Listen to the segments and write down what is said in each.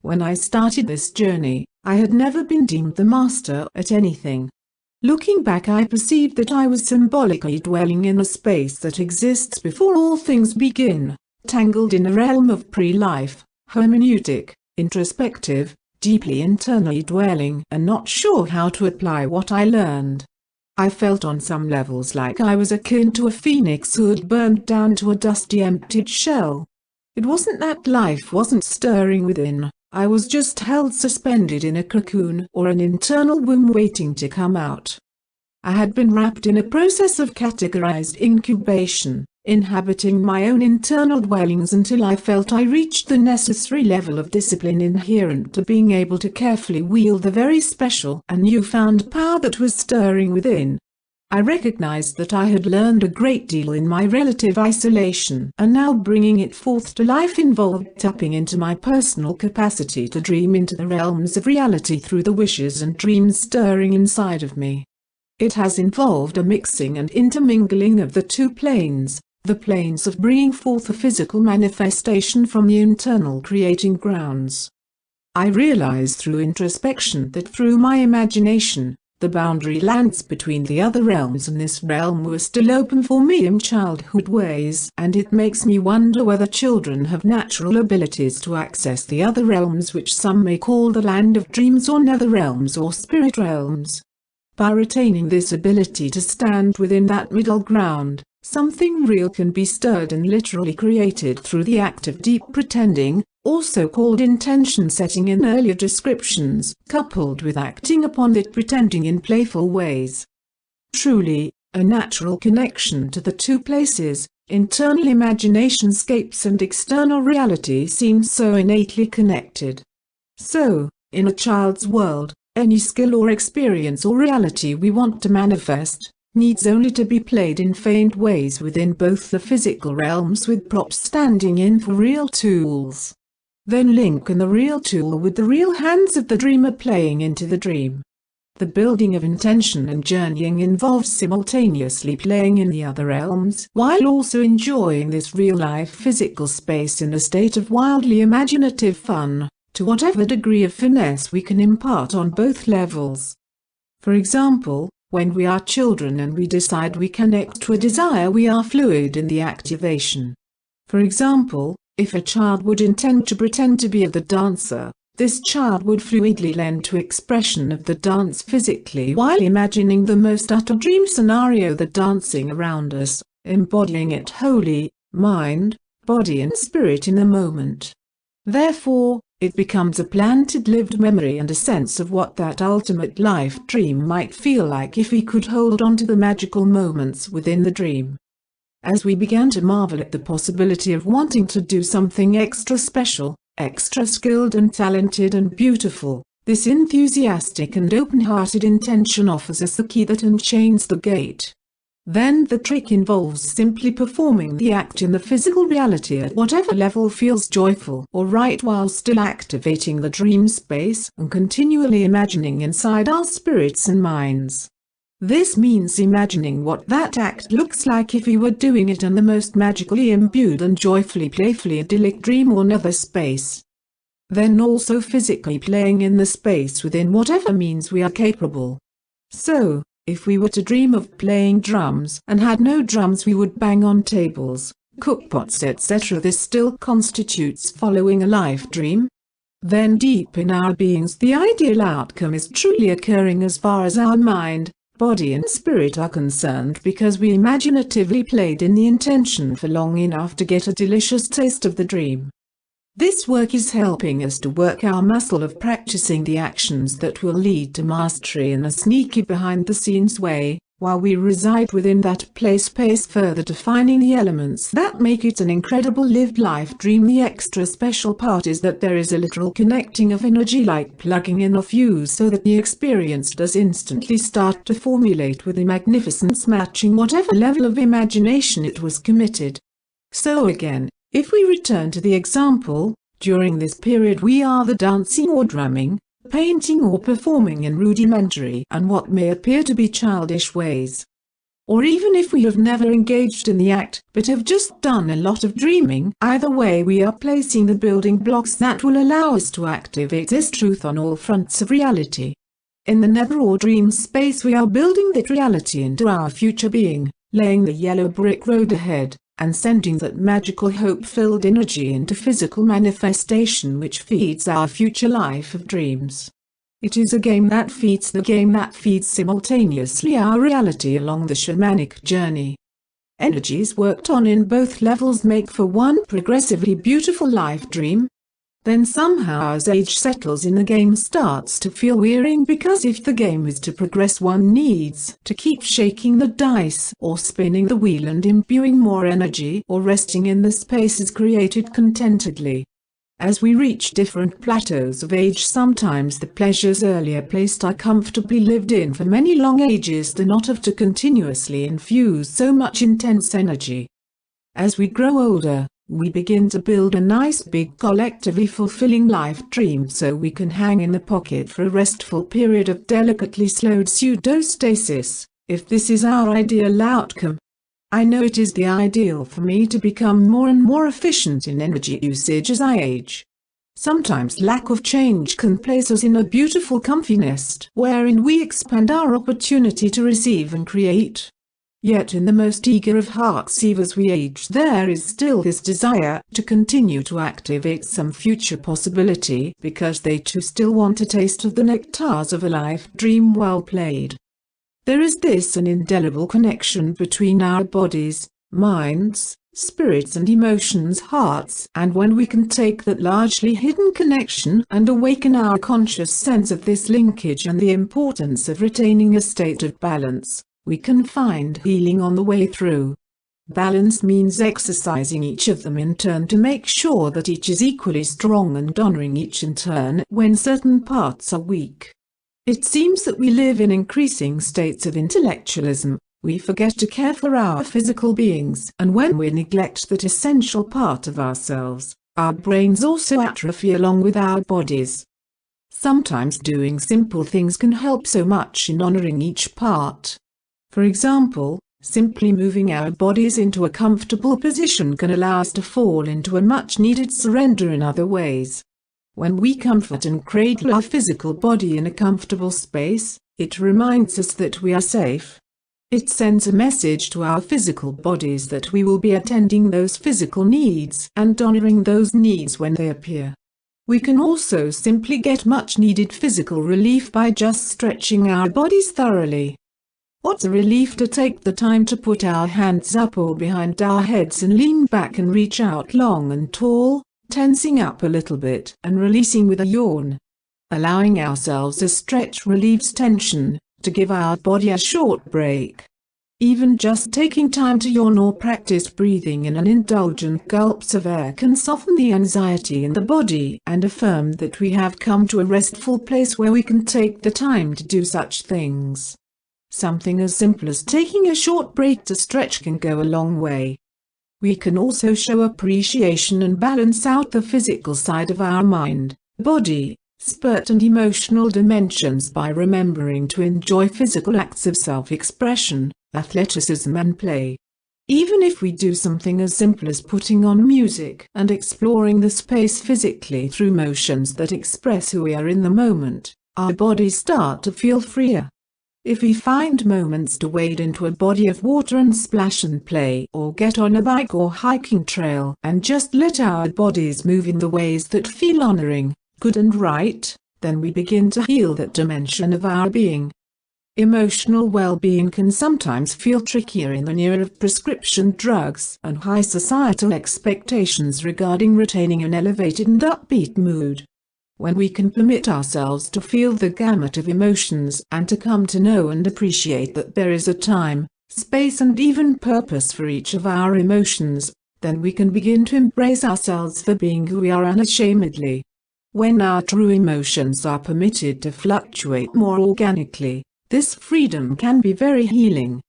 When I started this journey, I had never been deemed the master at anything. Looking back, I perceived that I was symbolically dwelling in a space that exists before all things begin, tangled in a realm of pre-life, hermeneutic, introspective, deeply internally dwelling and not sure how to apply what I learned. I felt on some levels like I was akin to a phoenix who had burned down to a dusty, emptied shell. It wasn't that life wasn't stirring within, I was just held suspended in a cocoon or an internal womb waiting to come out. I had been wrapped in a process of categorized incubation, inhabiting my own internal dwellings until I felt I reached the necessary level of discipline inherent to being able to carefully wield the very special and newfound power that was stirring within. I recognized that I had learned a great deal in my relative isolation, and now bringing it forth to life involved tapping into my personal capacity to dream into the realms of reality through the wishes and dreams stirring inside of me. It has involved a mixing and intermingling of the two planes, the planes of bringing forth a physical manifestation from the internal creating grounds. I realized through introspection that through my imagination, the boundary lands between the other realms and this realm were still open for me in childhood ways, and it makes me wonder whether children have natural abilities to access the other realms, which some may call the land of dreams or nether realms or spirit realms. By retaining this ability to stand within that middle ground, something real can be stirred and literally created through the act of deep pretending, also called intention setting in earlier descriptions, coupled with acting upon that pretending in playful ways. Truly, a natural connection to the two places, internal imaginationscapes and external reality, seems so innately connected. So, in a child's world, any skill or experience or reality we want to manifest, needs only to be played in feigned ways within both the physical realms with props standing in for real tools. Then link in the real tool with the real hands of the dreamer playing into the dream. The building of intention and journeying involves simultaneously playing in the other realms while also enjoying this real-life physical space in a state of wildly imaginative fun, to whatever degree of finesse we can impart on both levels. For example, when we are children and we decide we connect to a desire, we are fluid in the activation. For example, if a child would intend to pretend to be the dancer, this child would fluidly lend to expression of the dance physically while imagining the most utter dream scenario, the dancing around us, embodying it wholly, mind, body and spirit in the moment. Therefore, it becomes a planted lived memory and a sense of what that ultimate life dream might feel like if we could hold on to the magical moments within the dream. As we began to marvel at the possibility of wanting to do something extra special, extra skilled and talented and beautiful, this enthusiastic and open-hearted intention offers us the key that unchains the gate. Then the trick involves simply performing the act in the physical reality at whatever level feels joyful or right, while still activating the dream space and continually imagining inside our spirits and minds. This means imagining what that act looks like if we were doing it in the most magically imbued and joyfully playfully idyllic dream or nether space. Then also physically playing in the space within whatever means we are capable. So, if we were to dream of playing drums and had no drums, we would bang on tables, cookpots, etc. This still constitutes following a life dream. Then deep in our beings the ideal outcome is truly occurring as far as our mind, body and spirit are concerned, because we imaginatively played in the intention for long enough to get a delicious taste of the dream. This work is helping us to work our muscle of practicing the actions that will lead to mastery in a sneaky behind-the-scenes way, while we reside within that play space, further defining the elements that make it an incredible lived life dream. The extra special part is that there is a literal connecting of energy, like plugging in a fuse, so that the experience does instantly start to formulate with a magnificence matching whatever level of imagination it was committed. So again, if we return to the example, during this period we are the dancing or drumming, painting or performing in rudimentary and what may appear to be childish ways. or even if we have never engaged in the act but have just done a lot of dreaming, either way we are placing the building blocks that will allow us to activate this truth on all fronts of reality. In the never or dream space we are building that reality into our future being, laying the yellow brick road ahead, and sending that magical hope-filled energy into physical manifestation which feeds our future life of dreams. It is a game that feeds the game that feeds simultaneously our reality along the shamanic journey. Energies worked on in both levels make for one progressively beautiful life dream. Then somehow as age settles in the game starts to feel wearying, because if the game is to progress one needs to keep shaking the dice or spinning the wheel and imbuing more energy or resting in the spaces created contentedly. As we reach different plateaus of age, sometimes the pleasures earlier placed are comfortably lived in for many long ages do not have to continuously infuse so much intense energy. As we grow older, we begin to build a nice big collectively fulfilling life dream so we can hang in the pocket for a restful period of delicately slowed pseudostasis, if this is our ideal outcome. I know it is the ideal for me to become more and more efficient in energy usage as I age. Sometimes lack of change can place us in a beautiful comfy nest wherein we expand our opportunity to receive and create. Yet in the most eager of hearts, even as we age, there is still this desire to continue to activate some future possibility, because they too still want a taste of the nectars of a life dream well played. There is an indelible connection between our bodies, minds, spirits and emotions, hearts, and when we can take that largely hidden connection and awaken our conscious sense of this linkage and the importance of retaining a state of balance, we can find healing on the way through. Balance means exercising each of them in turn to make sure that each is equally strong and honoring each in turn when certain parts are weak. It seems that we live in increasing states of intellectualism. We forget to care for our physical beings, and when we neglect that essential part of ourselves, our brains also atrophy along with our bodies. Sometimes doing simple things can help so much in honoring each part. For example, simply moving our bodies into a comfortable position can allow us to fall into a much-needed surrender in other ways. When we comfort and cradle our physical body in a comfortable space, it reminds us that we are safe. It sends a message to our physical bodies that we will be attending those physical needs and honoring those needs when they appear. We can also simply get much-needed physical relief by just stretching our bodies thoroughly. What a relief to take the time to put our hands up or behind our heads and lean back and reach out long and tall, tensing up a little bit and releasing with a yawn. Allowing ourselves a stretch relieves tension, to give our body a short break. Even just taking time to yawn or practice breathing in an indulgent gulps of air can soften the anxiety in the body and affirm that we have come to a restful place where we can take the time to do such things. Something as simple as taking a short break to stretch can go a long way. We can also show appreciation and balance out the physical side of our mind, body, spirit and emotional dimensions by remembering to enjoy physical acts of self-expression, athleticism and play. Even if we do something as simple as putting on music and exploring the space physically through motions that express who we are in the moment, our bodies start to feel freer. If we find moments to wade into a body of water and splash and play, or get on a bike or hiking trail and just let our bodies move in the ways that feel honoring, good and right, then we begin to heal that dimension of our being. Emotional well-being can sometimes feel trickier in the era of prescription drugs and high societal expectations regarding retaining an elevated and upbeat mood. When we can permit ourselves to feel the gamut of emotions and to come to know and appreciate that there is a time, space and even purpose for each of our emotions, then we can begin to embrace ourselves for being who we are unashamedly. When our true emotions are permitted to fluctuate more organically, this freedom can be very healing.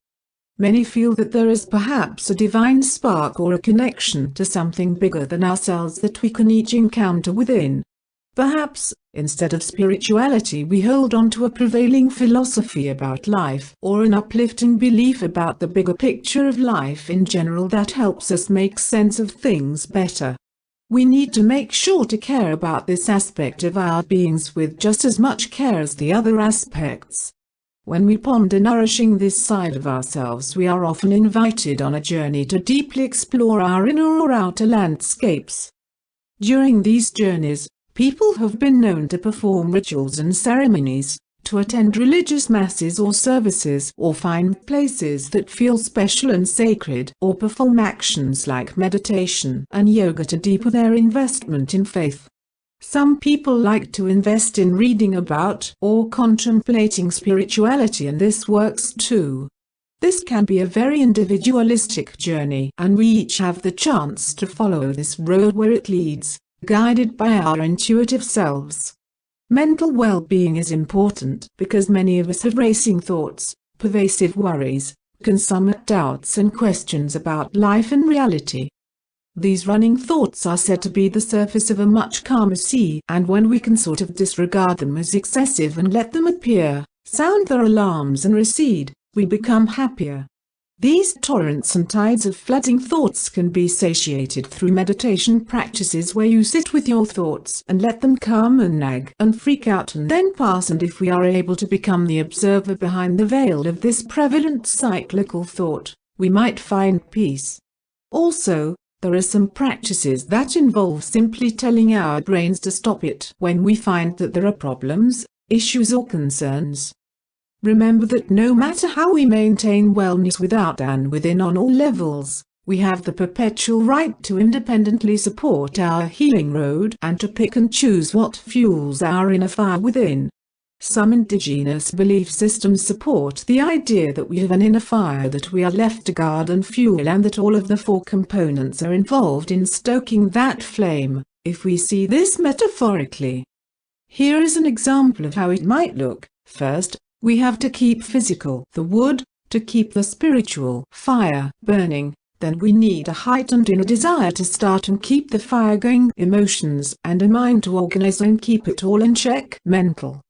Many feel that there is perhaps a divine spark or a connection to something bigger than ourselves that we can each encounter within. Perhaps, instead of spirituality, we hold on to a prevailing philosophy about life, or an uplifting belief about the bigger picture of life in general that helps us make sense of things better. We need to make sure to care about this aspect of our beings with just as much care as the other aspects. When we ponder nourishing this side of ourselves, we are often invited on a journey to deeply explore our inner or outer landscapes. During these journeys, people have been known to perform rituals and ceremonies, to attend religious masses or services, or find places that feel special and sacred, or perform actions like meditation and yoga to deepen their investment in faith. Some people like to invest in reading about or contemplating spirituality, and this works too. This can be a very individualistic journey, and we each have the chance to follow this road where it leads, guided by our intuitive selves. Mental well-being is important because many of us have racing thoughts, pervasive worries, consummate doubts and questions about life and reality. These running thoughts are said to be the surface of a much calmer sea, and when we can sort of disregard them as excessive and let them appear, sound their alarms and recede, we become happier. These torrents and tides of flooding thoughts can be satiated through meditation practices where you sit with your thoughts and let them come and nag and freak out and then pass, and if we are able to become the observer behind the veil of this prevalent cyclical thought, we might find peace. Also, there are some practices that involve simply telling our brains to stop it when we find that there are problems, issues or concerns. Remember that no matter how we maintain wellness without and within on all levels, we have the perpetual right to independently support our healing road and to pick and choose what fuels our inner fire within. Some indigenous belief systems support the idea that we have an inner fire that we are left to guard and fuel, and that all of the four components are involved in stoking that flame, if we see this metaphorically. Here is an example of how it might look. First, we have to keep physical, the wood, to keep the spiritual fire burning. Then we need a heightened inner desire to start and keep the fire going, emotions and a mind to organize and keep it all in check, mental,